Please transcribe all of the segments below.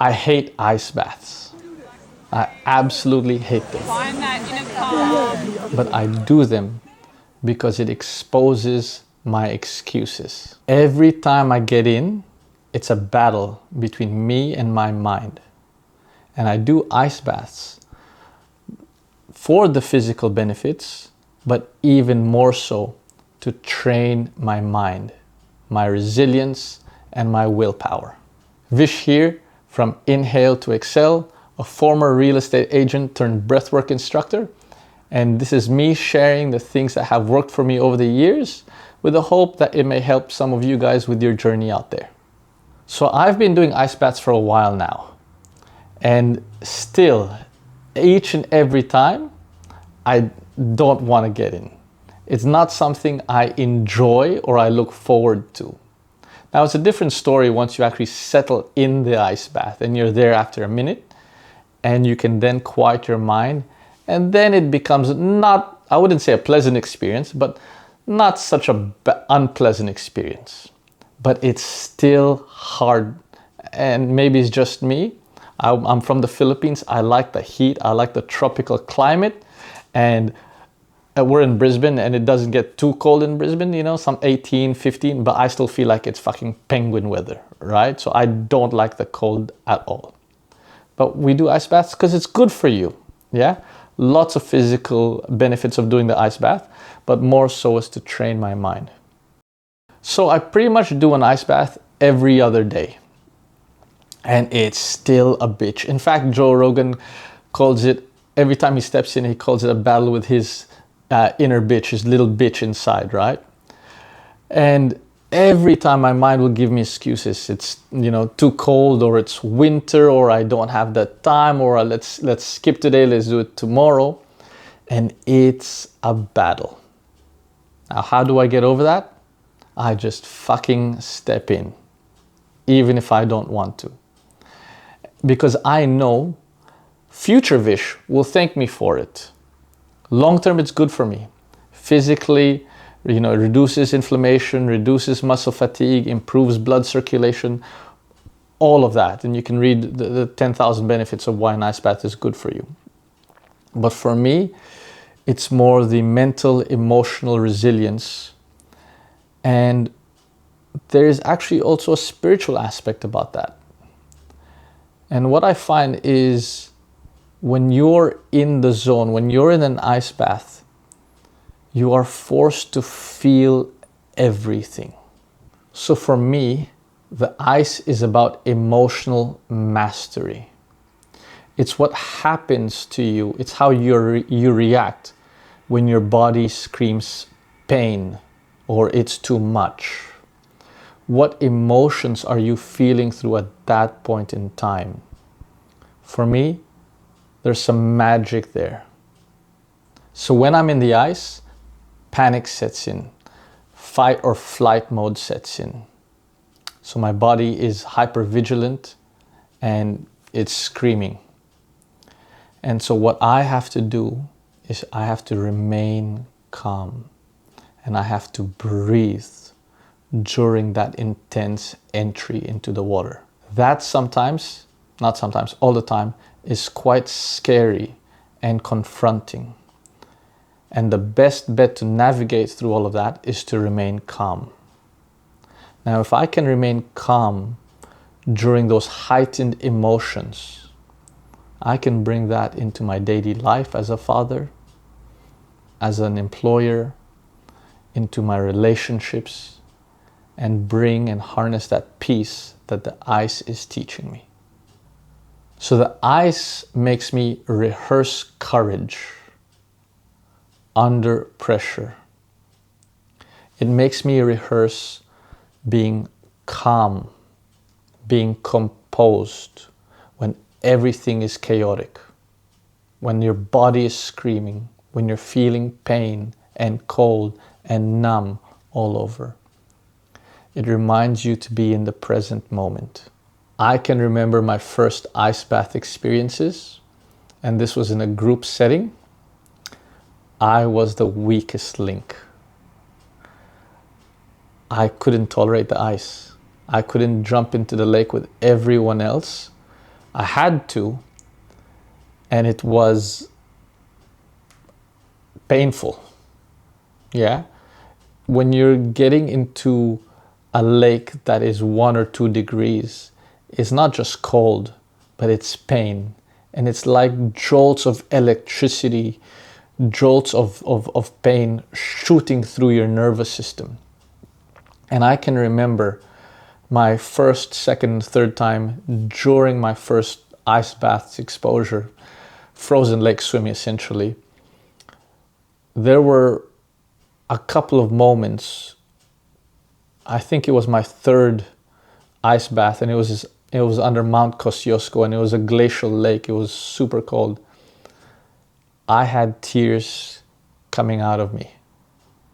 I hate ice baths. I absolutely hate them. Find that inner calm. But I do them because it exposes my excuses. Every time I get in, it's a battle between me and my mind. And I do ice baths for the physical benefits, but even more so to train my mind, my resilience, and my willpower. Vish here from Inhale to Excel, a former real estate agent turned breathwork instructor. And this is me sharing the things that have worked for me over the years with the hope that it may help some of you guys with your journey out there. So I've been doing ice baths for a while now. And still, each and every time, I don't want to get in. It's not something I enjoy or I look forward to. Now, it's a different story once you actually settle in the ice bath and you're there after a minute and you can then quiet your mind, and then it becomes not, I wouldn't say a pleasant experience, but not such an unpleasant experience. But it's still hard, and maybe it's just me. I'm from the Philippines. I like the heat. I like the tropical climate, and we're in Brisbane and it doesn't get too cold in Brisbane, you know, some 18, 15, but I still feel like it's fucking penguin weather, right? So I don't like the cold at all. But we do ice baths because it's good for you, yeah? Lots of physical benefits of doing the ice bath, but more so is to train my mind. So I pretty much do an ice bath every other day. And it's still a bitch. In fact, Joe Rogan calls it, every time he steps in, he calls it a battle with his inner bitch, his little bitch inside, right? And every time my mind will give me excuses. It's, you know, too cold, or it's winter, or I don't have the time, or let's skip today, let's do it tomorrow. And it's a battle. Now, how do I get over that? I just fucking step in, even if I don't want to. Because I know future Vish will thank me for it. Long term, it's good for me. Physically, you know, it reduces inflammation, reduces muscle fatigue, improves blood circulation, all of that. And you can read the 10,000 benefits of why an ice bath is good for you. But for me, it's more the mental, emotional resilience. And there is actually also a spiritual aspect about that. And what I find is when you're in the zone, when you're in an ice bath, you are forced to feel everything. So for me, the ice is about emotional mastery. It's what happens to you. It's how you react when your body screams pain or it's too much. What emotions are you feeling through at that point in time? For me, there's some magic there. So when I'm in the ice, panic sets in, fight or flight mode sets in. So my body is hyper vigilant and it's screaming. And so what I have to do is I have to remain calm and I have to breathe during that intense entry into the water. That sometimes, not sometimes, all the time, is quite scary and confronting. And the best bet to navigate through all of that is to remain calm. Now, if I can remain calm during those heightened emotions, I can bring that into my daily life as a father, as an employer, into my relationships, and bring and harness that peace that the ice is teaching me. So the ice makes me rehearse courage under pressure. It makes me rehearse being calm, being composed when everything is chaotic, when your body is screaming, when you're feeling pain and cold and numb all over. It reminds you to be in the present moment. I can remember my first ice bath experiences, and this was in a group setting. I was the weakest link. I couldn't tolerate the ice. I couldn't jump into the lake with everyone else I had to, and it was painful. Yeah. When you're getting into a lake that is 1 or 2 degrees, it's not just cold, but it's pain. And it's like jolts of electricity, jolts of pain shooting through your nervous system. And I can remember my first, second, third time during my first ice bath exposure, frozen lake swimming essentially. There were a couple of moments. I think it was my third ice bath, and it was under Mount Kosciuszko, and it was a glacial lake. It was super cold. I had tears coming out of me.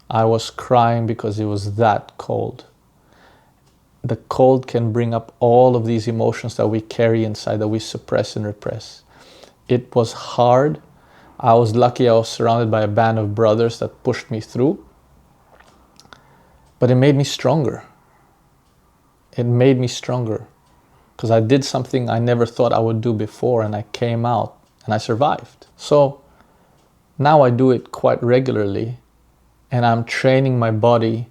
I was crying because it was that cold. The cold can bring up all of these emotions that we carry inside, that we suppress and repress. It was hard. I was lucky I was surrounded by a band of brothers that pushed me through. But it made me stronger. It made me stronger because I did something I never thought I would do before, and I came out and I survived. So now I do it quite regularly, and I'm training my body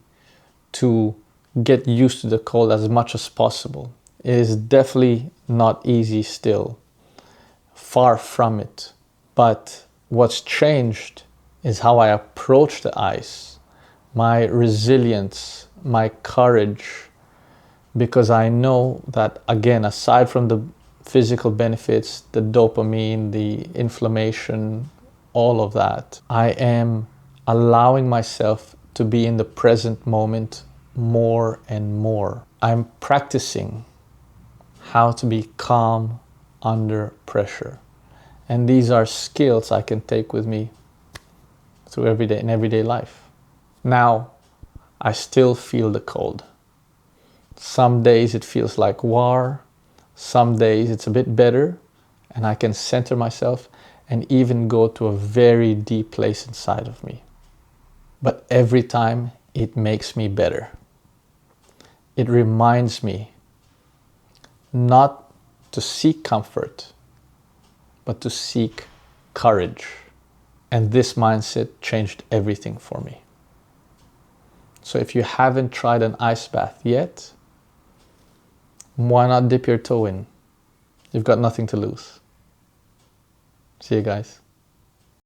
to get used to the cold as much as possible. It is definitely not easy still, far from it. But what's changed is how I approach the ice, my resilience, my courage, because I know that, again, aside from the physical benefits, the dopamine, the inflammation, all of that, I am allowing myself to be in the present moment more and more. I'm practicing how to be calm under pressure. And these are skills I can take with me through everyday life. Now, I still feel the cold. Some days it feels like war. Some days it's a bit better, and I can center myself and even go to a very deep place inside of me. But every time it makes me better. It reminds me not to seek comfort, but to seek courage. And this mindset changed everything for me. So if you haven't tried an ice bath yet, why not dip your toe in? You've got nothing to lose. See you guys.